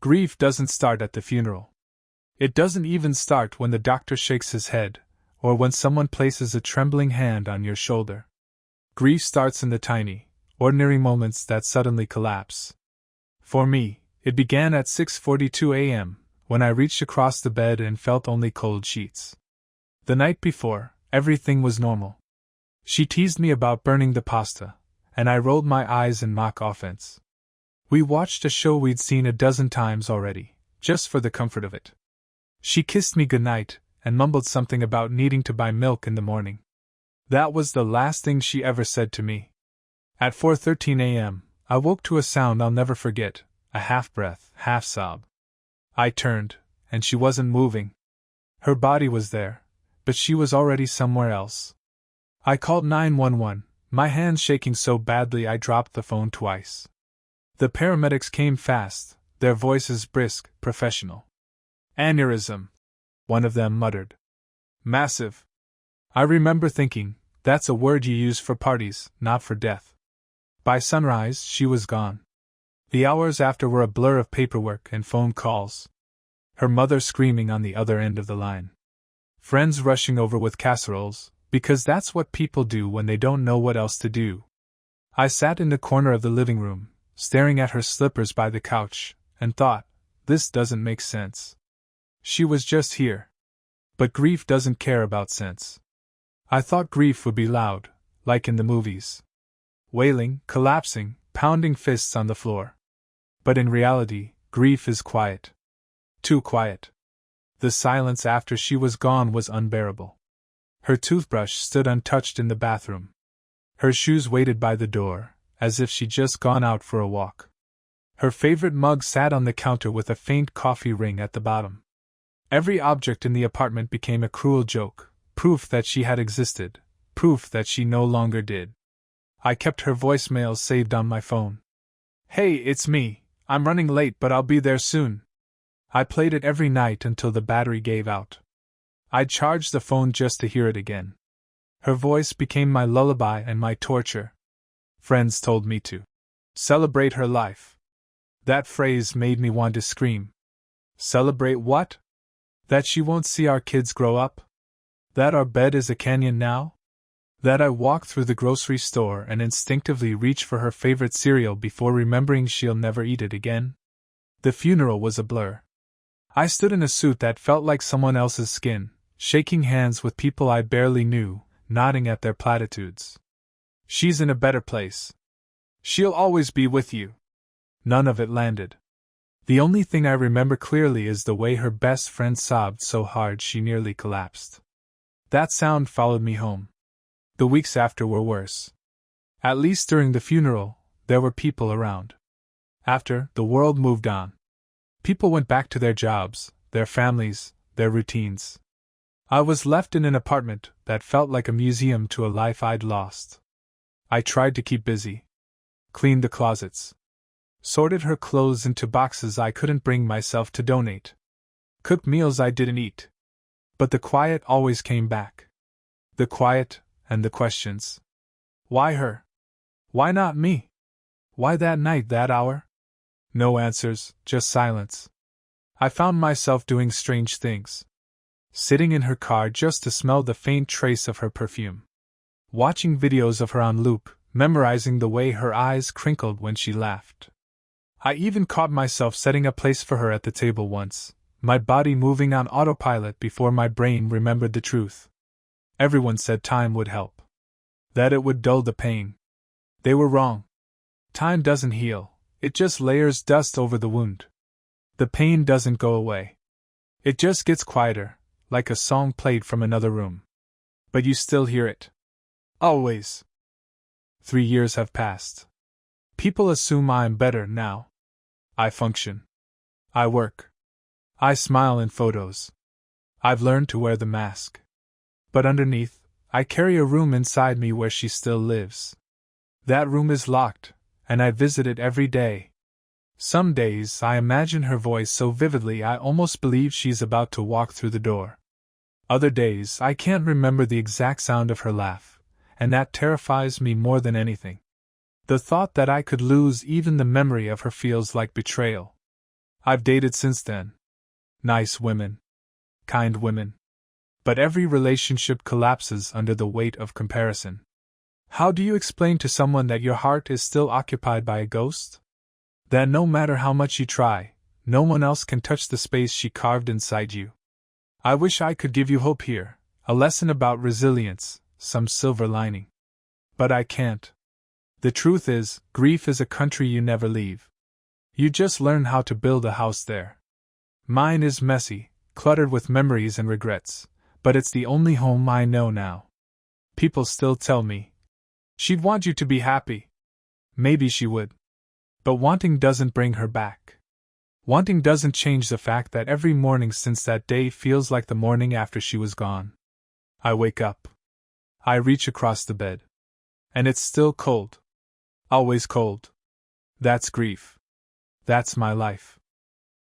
Grief doesn't start at the funeral. It doesn't even start when the doctor shakes his head, or when someone places a trembling hand on your shoulder. Grief starts in the tiny, ordinary moments that suddenly collapse. For me, it began at 6:42 a.m., when I reached across the bed and felt only cold sheets. The night before, everything was normal. She teased me about burning the pasta, and I rolled my eyes in mock offense. We watched a show we'd seen a dozen times already, just for the comfort of it. She kissed me goodnight, and mumbled something about needing to buy milk in the morning. That was the last thing she ever said to me. At 4:13 a.m., I woke to a sound I'll never forget, a half-breath, half-sob. I turned, and she wasn't moving. Her body was there, but she was already somewhere else. I called 911, my hands shaking so badly I dropped the phone twice. The paramedics came fast, their voices brisk, professional. "Aneurysm," one of them muttered. "Massive." I remember thinking, that's a word you use for parties, not for death. By sunrise, she was gone. The hours after were a blur of paperwork and phone calls. Her mother screaming on the other end of the line. Friends rushing over with casseroles, because that's what people do when they don't know what else to do. I sat in the corner of the living room, staring at her slippers by the couch, and thought, this doesn't make sense. She was just here. But grief doesn't care about sense. I thought grief would be loud, like in the movies. Wailing, collapsing, pounding fists on the floor. But in reality, grief is quiet. Too quiet. The silence after she was gone was unbearable. Her toothbrush stood untouched in the bathroom. Her shoes waited by the door, as if she'd just gone out for a walk. Her favorite mug sat on the counter with a faint coffee ring at the bottom. Every object in the apartment became a cruel joke, proof that she had existed, proof that she no longer did. I kept her voicemails saved on my phone. "Hey, it's me. I'm running late, but I'll be there soon." I played it every night until the battery gave out. I'd charge the phone just to hear it again. Her voice became my lullaby and my torture. Friends told me to celebrate her life. That phrase made me want to scream. Celebrate what? That she won't see our kids grow up? That our bed is a canyon now? That I walk through the grocery store and instinctively reach for her favorite cereal before remembering she'll never eat it again? The funeral was a blur. I stood in a suit that felt like someone else's skin, shaking hands with people I barely knew, nodding at their platitudes. "She's in a better place. She'll always be with you." None of it landed. The only thing I remember clearly is the way her best friend sobbed so hard she nearly collapsed. That sound followed me home. The weeks after were worse. At least during the funeral, there were people around. After, the world moved on. People went back to their jobs, their families, their routines. I was left in an apartment that felt like a museum to a life I'd lost. I tried to keep busy. Cleaned the closets. Sorted her clothes into boxes I couldn't bring myself to donate. Cooked meals I didn't eat. But the quiet always came back. The quiet, and the questions. Why her? Why not me? Why that night, that hour? No answers, just silence. I found myself doing strange things. Sitting in her car just to smell the faint trace of her perfume. Watching videos of her on loop, memorizing the way her eyes crinkled when she laughed. I even caught myself setting a place for her at the table once, my body moving on autopilot before my brain remembered the truth. Everyone said time would help. That it would dull the pain. They were wrong. Time doesn't heal, it just layers dust over the wound. The pain doesn't go away. It just gets quieter, like a song played from another room. But you still hear it. Always. 3 years have passed. People assume I'm better now. I function. I work. I smile in photos. I've learned to wear the mask. But underneath, I carry a room inside me where she still lives. That room is locked, and I visit it every day. Some days I imagine her voice so vividly I almost believe she's about to walk through the door. Other days I can't remember the exact sound of her laugh, and that terrifies me more than anything. The thought that I could lose even the memory of her feels like betrayal. I've dated since then. Nice women. Kind women. But every relationship collapses under the weight of comparison. How do you explain to someone that your heart is still occupied by a ghost? That no matter how much you try, no one else can touch the space she carved inside you? I wish I could give you hope here, a lesson about resilience, some silver lining. But I can't. The truth is, grief is a country you never leave. You just learn how to build a house there. Mine is messy, cluttered with memories and regrets, but it's the only home I know now. People still tell me, she'd want you to be happy. Maybe she would. But wanting doesn't bring her back. Wanting doesn't change the fact that every morning since that day feels like the morning after she was gone. I wake up. I reach across the bed. And it's still cold. Always cold. That's grief. That's my life.